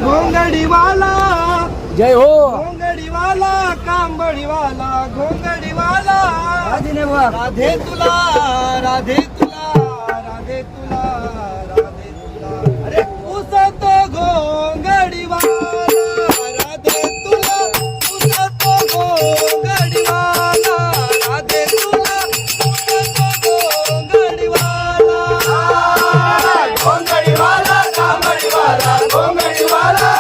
घोंगडीवाला जय हो घोंगडीवाला कांबळीवाला घोंगडीवाला राधे तुला राधे तुला राधे तुला राधे तुला अरे उसतो घोंगडीवाला राधे तुला उसतो घोंगडीवाला राधे तुला उसतो घोंगडीवाला घोंगडीवाला कांबळीवाला घोंगडीवाला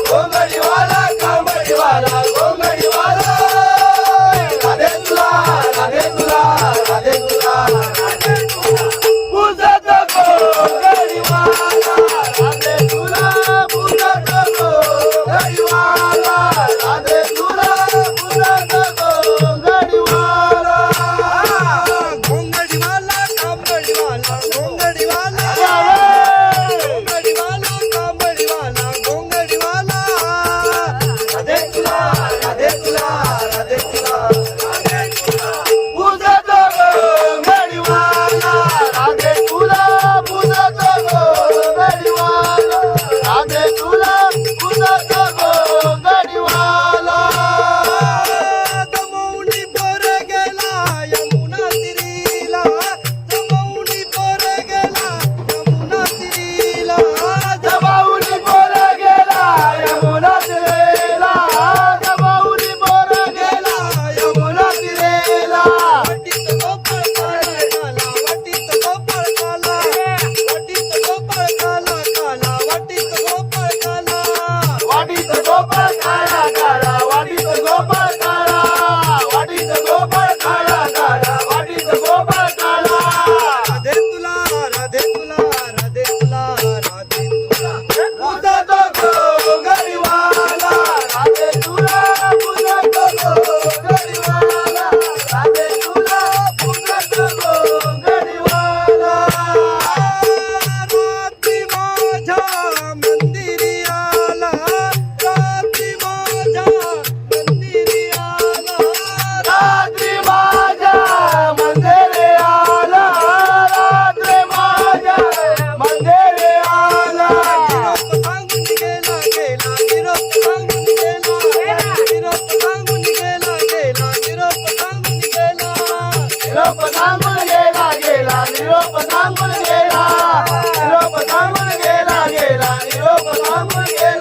घोंगडीवाला कांबळीवाला घोंगडीवाला राधे तुला राधे तुला राधे तुला राधे तुला पूजतो घोंगडीवाला राधे तुला पूजतो घोंगडीवाला राधे तुला पूजतो घोंगडीवाला घोंगडीवाला कांबळीवाला घोंगडीवाला घोंगडीवाला कांबळीवाला घोंगडीवाला राधे तुला राधे तुला राधे तुला राधे तुला पूजतो घोंगडीवाला राधे तुला पूजतो घोंगडीवाला राधे तुला पूजतो घोंगडीवाला दमवणी पोर गेला यमुना तिरीला दमवणी पोर गेला यमुना तिरीला दमवणी पोर गेला यमुना तिरीला दमवणी पोर गेला यमुना तिरीला वाटीत गोपाळ काला काला वाटीत गोपाळ काला वाटीत गोपाळ काला काला वाटीत गोपाळ काला वाटीत गोपाळ काला काला वाटीत गोपाळ काला वाटीत गोपाळ काला काला वाटीत गोपाळ काला राधे तुला राधे तुला राधे तुला राधे तुला पूजतो घोंगडीवाला राधे तुला पूजतो घोंगडीवाला राधे तुला पूजतो घोंगडीवाला रात्री माझ्या मंदिरी आला रात्री माझ्या मंदिरी आला रात्री माझ्या मंदिरी आला रात्री माझ्या मंदिरी आला निरोप सांगून गेला निरोप सांगून गेला निरोप सांगून गेला निरोप सांगून गेला निरोप सांगून गेला निरोप सांगून गेला निरोप सांगून गेला निरोप सांगून गेला